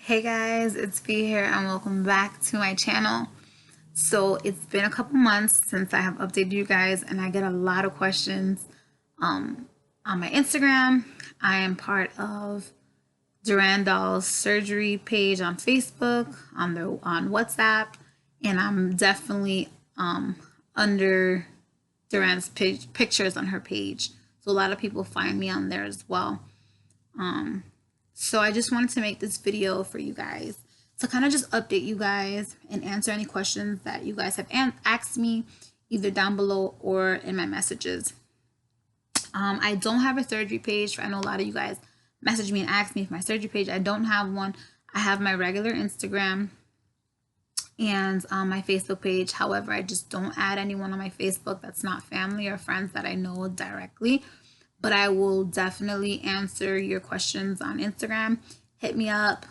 Hey guys, it's B here and welcome back to my channel. So it's been a couple months since I have updated you guys and I get a lot of questions on my Instagram. I am part of Duran Doll's surgery page on Facebook, on WhatsApp, and I'm definitely under Duran's pictures on her page. So a lot of people find me on there as well. So I just wanted to make this video for you guys to kind of just update you guys and answer any questions that you guys have asked me either down below or in my messages. I don't have a surgery page. I know a lot of you guys message me and ask me for my surgery page. I don't have one. I have my regular Instagram and my Facebook page. However, I just don't add anyone on my Facebook that's not family or friends that I know directly. But I will definitely answer your questions on Instagram. Hit me up.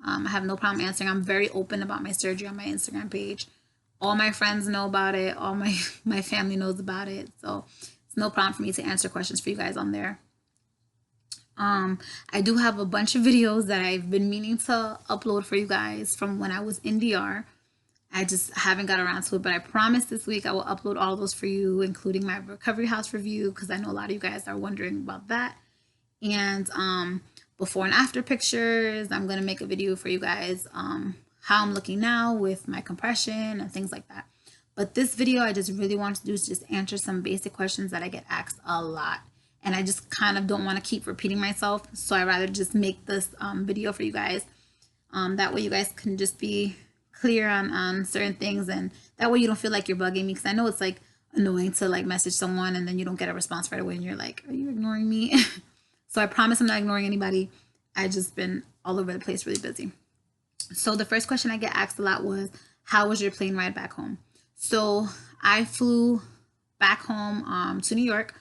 I have no problem answering. I'm very open about my surgery on my Instagram page. All my friends know about it. All my family knows about it. So it's no problem for me to answer questions for you guys on there. I do have a bunch of videos that I've been meaning to upload for you guys from when I was in DR. I just haven't got around to it, but I promise this week I will upload all of those for you, including my recovery house review, because I know a lot of you guys are wondering about that. And before and after pictures, I'm going to make a video for you guys how I'm looking now with my compression and things like that. But this video I just really want to do is just answer some basic questions that I get asked a lot. And I just kind of don't want to keep repeating myself. So I rather just make this video for you guys. That way you guys can just be clear on certain things, and that way you don't feel like you're bugging me, because I know it's like annoying to like message someone and then you don't get a response right away and you're like, are you ignoring me? So I promise I'm not ignoring anybody. I just been all over the place, really busy. So the first question I get asked a lot was, how was your plane ride back home? So I flew back home to New York.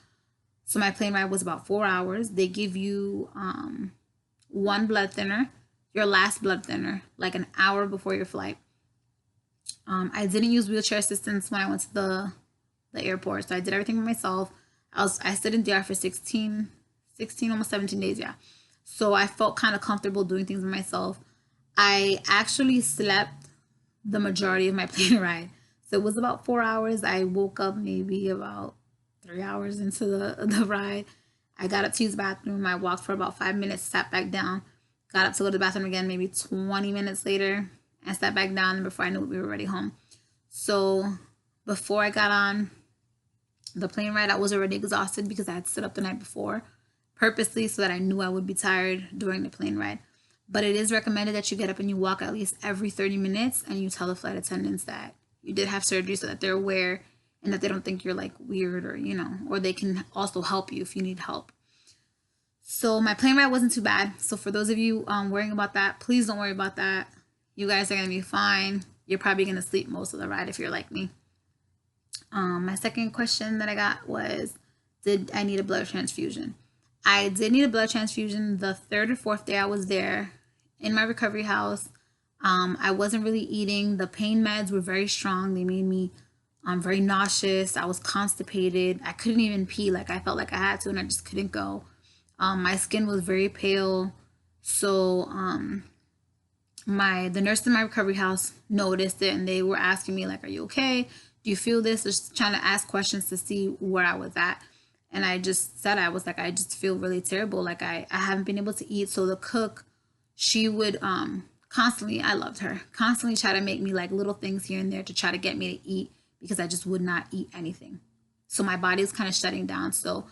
So my plane ride was about 4 hours. They give you one blood thinner, your last blood thinner, like an hour before your flight. I didn't use wheelchair assistance when I went to the airport, so I did everything by myself. I stayed in DR for 16, almost 17 days, yeah. So I felt kind of comfortable doing things by myself. I actually slept the majority of my plane ride. So it was about 4 hours. I woke up maybe about 3 hours into the ride. I got up to use the bathroom. I walked for about 5 minutes, sat back down, got up to go to the bathroom again maybe 20 minutes later, and sat back down, and before I knew it, we were already home. So before I got on the plane ride, I was already exhausted because I had stood up the night before purposely so that I knew I would be tired during the plane ride. But it is recommended that you get up and you walk at least every 30 minutes and you tell the flight attendants that you did have surgery so that they're aware and that they don't think you're like weird, or or they can also help you if you need help. So my plane ride wasn't too bad. So for those of you worrying about that, please don't worry about that. You guys are going to be fine. You're probably going to sleep most of the ride if you're like me. My second question that I got was, did I need a blood transfusion? I did need a blood transfusion the third or fourth day I was there in my recovery house. I wasn't really eating. The pain meds were very strong. They made me very nauseous. I was constipated. I couldn't even pee. Like I felt like I had to, and I just couldn't go. My skin was very pale. So the nurse in my recovery house noticed it, and they were asking me like, are you okay? Do you feel this? Just trying to ask questions to see where I was at. And I just said, I was like, I just feel really terrible. Like I haven't been able to eat. So the cook, she would constantly, I loved her, constantly try to make me like little things here and there to try to get me to eat, because I just would not eat anything. So my body is kind of shutting down. So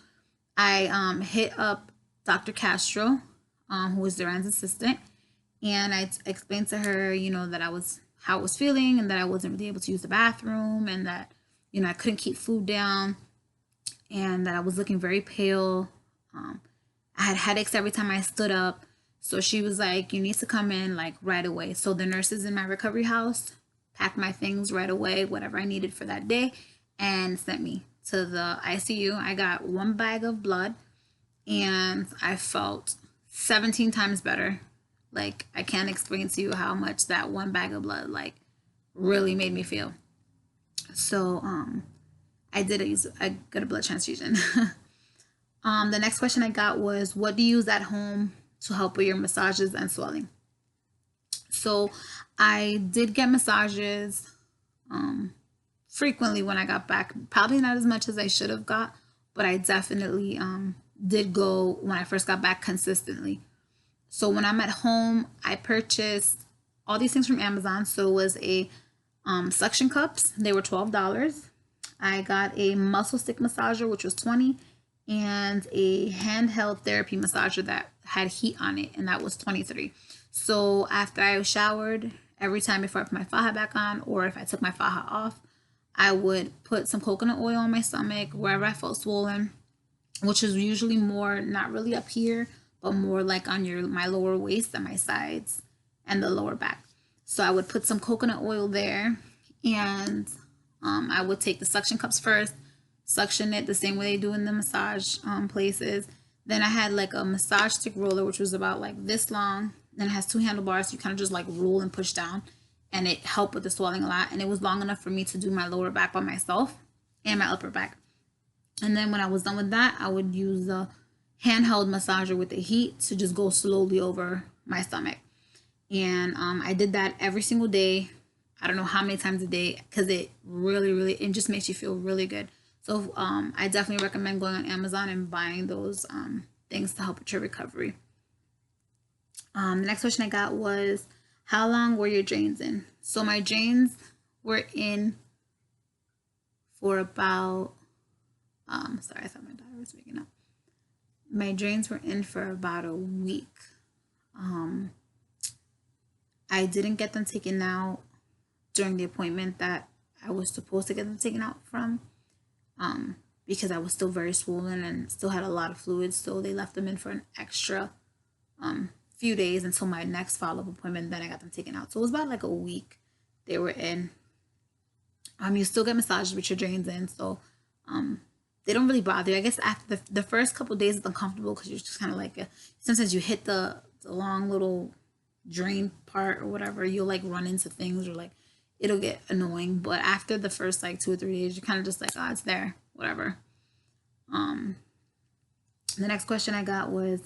I hit up Dr. Castro, who was Duran's assistant, and I explained to her, that how I was feeling, and that I wasn't really able to use the bathroom, and that, I couldn't keep food down, and that I was looking very pale. I had headaches every time I stood up. So she was like, you need to come in like right away. So the nurses in my recovery house packed my things right away, whatever I needed for that day, and sent me to the ICU. I got 1 bag of blood, and I felt 17 times better. Like I can't explain to you how much that 1 bag of blood like really made me feel. So I got a blood transfusion. The next question I got was, what do you use at home to help with your massages and swelling? So I did get massages frequently when I got back. Probably not as much as I should have got, but I definitely did go when I first got back consistently. So when I'm at home, I purchased all these things from Amazon. So it was a suction cups. They were $12. I got a muscle stick massager, which was 20, and a handheld therapy massager that had heat on it, and that was 23. So after I showered, every time before I put my faja back on, or if I took my faja off, I would put some coconut oil on my stomach wherever I felt swollen, which is usually more not really up here, but more like on my lower waist and my sides and the lower back. So I would put some coconut oil there, and I would take the suction cups first, suction it the same way they do in the massage places. Then I had like a massage stick roller, which was about like this long. Then it has two handlebars, so you kind of just like roll and push down, and it helped with the swelling a lot. And it was long enough for me to do my lower back by myself and my upper back. And then when I was done with that, I would use the handheld massager with the heat to just go slowly over my stomach. And I did that every single day. I don't know how many times a day, because it really, it just makes you feel really good. So I definitely recommend going on Amazon and buying those things to help with your recovery. The next question I got was, how long were your drains in? So my drains were in for about, sorry, I thought my daughter was waking up. My drains were in for about a week. I didn't get them taken out during the appointment that I was supposed to get them taken out from, because I was still very swollen and still had a lot of fluids. So they left them in for an extra few days until my next follow-up appointment. Then I got them taken out. So it was about like a week they were in. You still get massages with your drains in, so they don't really bother you. I guess after the first couple of days it's uncomfortable because you're just kind of like sometimes you hit the long little drain part or whatever, you'll like run into things, or like it'll get annoying. But after the first like 2 or 3 days, you're kind of just like, oh, it's there, whatever. The next question I got was,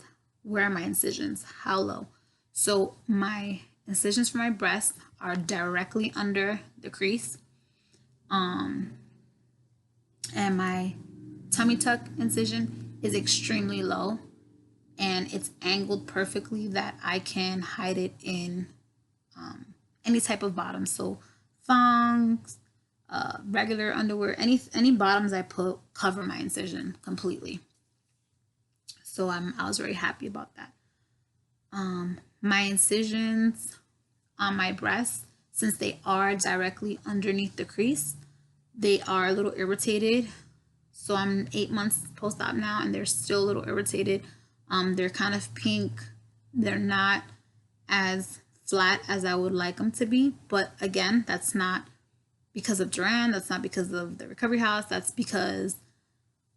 where are my incisions? How low? So my incisions for my breast are directly under the crease. And my tummy tuck incision is extremely low, and it's angled perfectly that I can hide it in any type of bottom. So thongs, regular underwear, any bottoms I put cover my incision completely. So I was very happy about that. My incisions on my breasts, since they are directly underneath the crease, they are a little irritated. So I'm 8 months post-op now, and they're still a little irritated. They're kind of pink. They're not as flat as I would like them to be. But again, that's not because of Duran. That's not because of the recovery house. That's because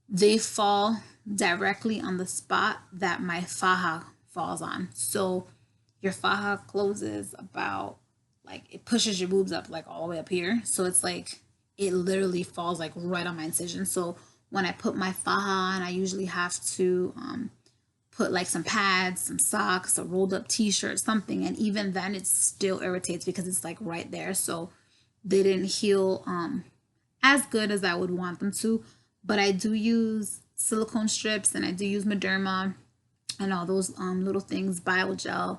they fall directly on the spot that my faja falls on. So your faja closes about, like, it pushes your boobs up like all the way up here. So it's like it literally falls like right on my incision. So when I put my faja on, I usually have to put like some pads, some socks, a rolled up t-shirt, something. And even then it still irritates because it's like right there. So they didn't heal as good as I would want them to. But I do use silicone strips, and I do use Mederma and all those little things, Biogel.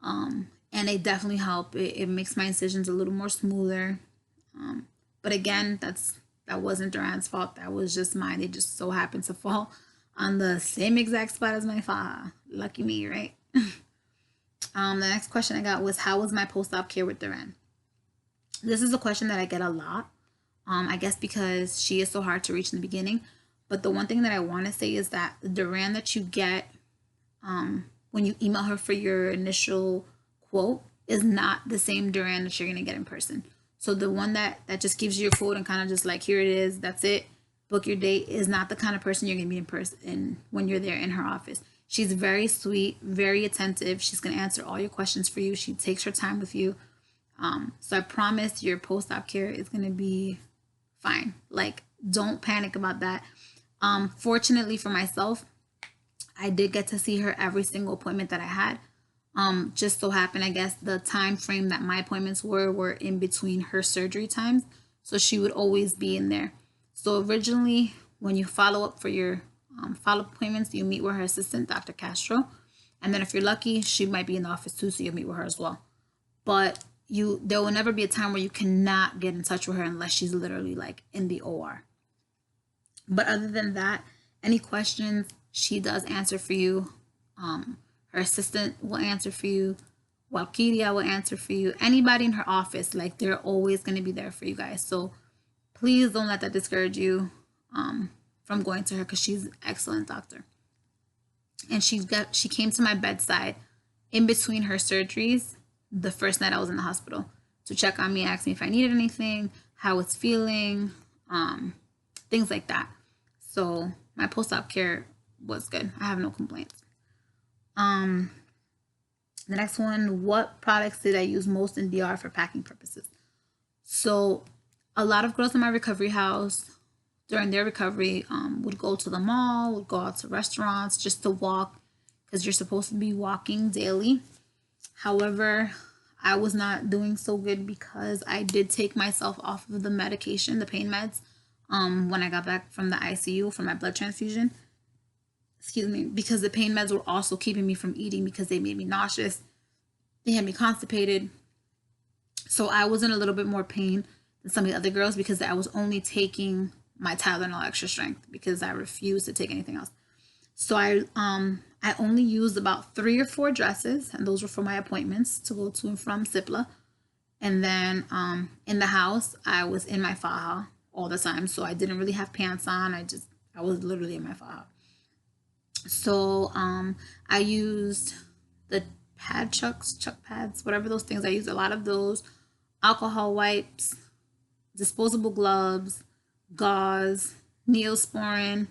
And they definitely help. It makes my incisions a little more smoother. But again, that wasn't Duran's fault. That was just mine. They just so happened to fall on the same exact spot as my faja. Lucky me, right? The next question I got was, how was my post-op care with Duran? This is a question that I get a lot. I guess because she is so hard to reach in the beginning. But the one thing that I want to say is that the Duran that you get when you email her for your initial quote is not the same Duran that you're going to get in person. So the one that just gives you your quote and kind of just like, here it is, that's it, book your date, is not the kind of person you're going to be in person when you're there in her office. She's very sweet, very attentive. She's going to answer all your questions for you. She takes her time with you. So I promise your post-op care is going to be fine. Like, don't panic about that. Fortunately for myself, I did get to see her every single appointment that I had. Just so happened, I guess, the time frame that my appointments were in between her surgery times. So she would always be in there. So originally, when you follow up for your follow-up appointments, you meet with her assistant, Dr. Castro. And then if you're lucky, she might be in the office too, so you'll meet with her as well. But there will never be a time where you cannot get in touch with her unless she's literally like in the OR. But other than that, any questions, she does answer for you. Her assistant will answer for you. Walkiria will answer for you. Anybody in her office, like, they're always going to be there for you guys. So please don't let that discourage you from going to her, because she's an excellent doctor. And she came to my bedside in between her surgeries the first night I was in the hospital to check on me, ask me if I needed anything, how it's feeling, things like that. So my post-op care was good. I have no complaints. The next one, what products did I use most in DR for packing purposes? So a lot of girls in my recovery house during their recovery would go to the mall, would go out to restaurants just to walk, because you're supposed to be walking daily. However, I was not doing so good because I did take myself off of the medication, the pain meds, when I got back from the ICU for my blood transfusion. Excuse me, because the pain meds were also keeping me from eating because they made me nauseous. They had me constipated. So I was in a little bit more pain than some of the other girls because I was only taking my Tylenol extra strength because I refused to take anything else. So I only used about 3 or 4 dresses, and those were for my appointments to go to and from SIPLA. And then in the house, I was in my faja all the time, so I didn't really have pants on. I was literally in my faja. So I used the chuck pads, whatever those things. I used a lot of those, alcohol wipes, disposable gloves, gauze, Neosporin,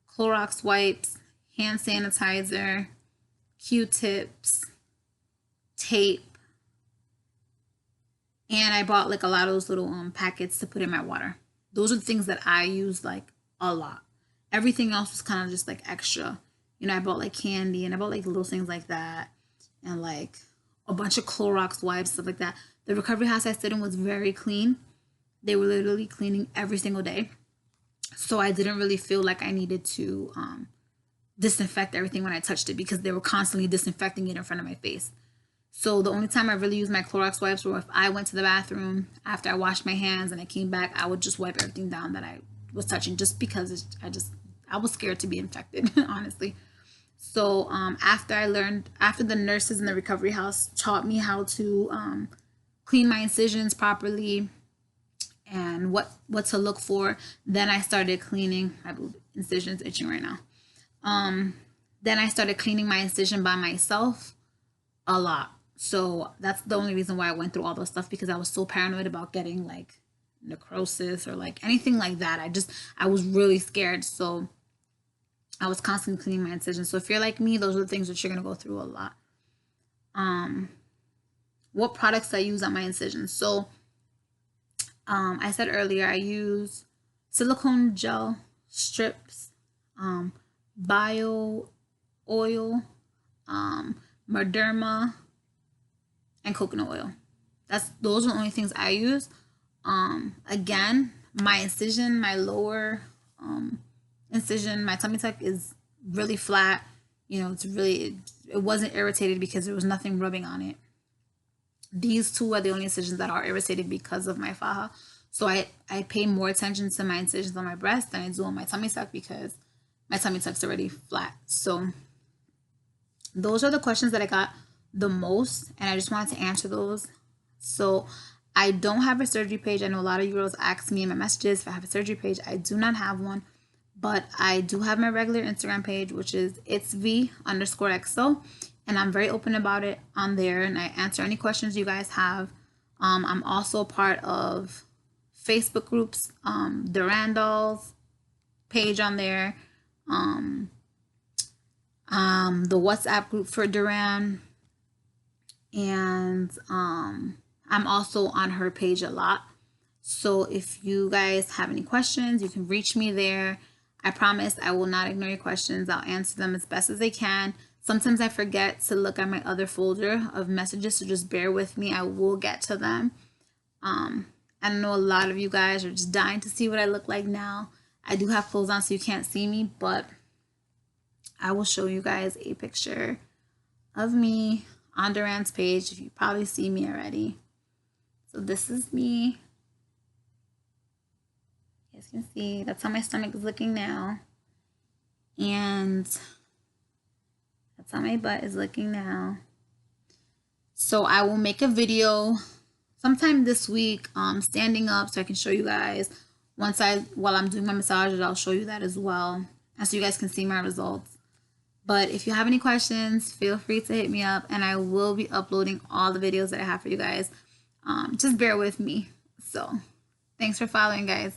Clorox wipes, hand sanitizer, Q-tips, tape, and I bought like a lot of those little packets to put in my water. Those are the things that I use like a lot. Everything else was kind of just like extra. You know, I bought like candy and I bought like little things like that, and like a bunch of Clorox wipes, stuff like that. The recovery house I stayed in was very clean. They were literally cleaning every single day. So I didn't really feel like I needed to disinfect everything when I touched it, because they were constantly disinfecting it in front of my face. So the only time I really used my Clorox wipes were if I went to the bathroom after I washed my hands and I came back, I would just wipe everything down that I was touching, just because I was scared to be infected, honestly. So after the nurses in the recovery house taught me how to clean my incisions properly and what to look for, then I started cleaning. My incision's itching right now. Then I started cleaning my incision by myself a lot. So that's the only reason why I went through all those stuff, because I was so paranoid about getting like necrosis or like anything like that. I was really scared. So I was constantly cleaning my incisions. So if you're like me, those are the things that you're going to go through a lot. What products I use on my incisions? So I said earlier, I use silicone gel strips, bio oil, Mederma, and coconut oil. Those are the only things I use. Again, my incision, my lower incision, my tummy tuck is really flat. You know, it wasn't irritated because there was nothing rubbing on it. These two are the only incisions that are irritated because of my faja. So I pay more attention to my incisions on my breast than I do on my tummy tuck, because my tummy tuck's already flat. So those are the questions that I got the most, and I just wanted to answer those. So I don't have a surgery page. I know a lot of you girls ask me in my messages if I have a surgery page. I do not have one, but I do have my regular Instagram page, which is itsv_exo, and I'm very open about it on there, and I answer any questions you guys have. I'm also part of Facebook groups, Durandall's page on there, the WhatsApp group for Duran, and I'm also on her page a lot. So if you guys have any questions, you can reach me there. I promise I will not ignore your questions. I'll answer them as best as I can. Sometimes I forget to look at my other folder of messages, so just bear with me. I will get to them. I know a lot of you guys are just dying to see what I look like now. I do have clothes on so you can't see me, but I will show you guys a picture of me on Duran's page if you probably see me already. So this is me. As you can see, that's how my stomach is looking now. And that's how my butt is looking now. So I will make a video sometime this week, standing up, so I can show you guys. While I'm doing my massages, I'll show you that as well, and so you guys can see my results. But if you have any questions, feel free to hit me up, and I will be uploading all the videos that I have for you guys. Just bear with me. So thanks for following, guys.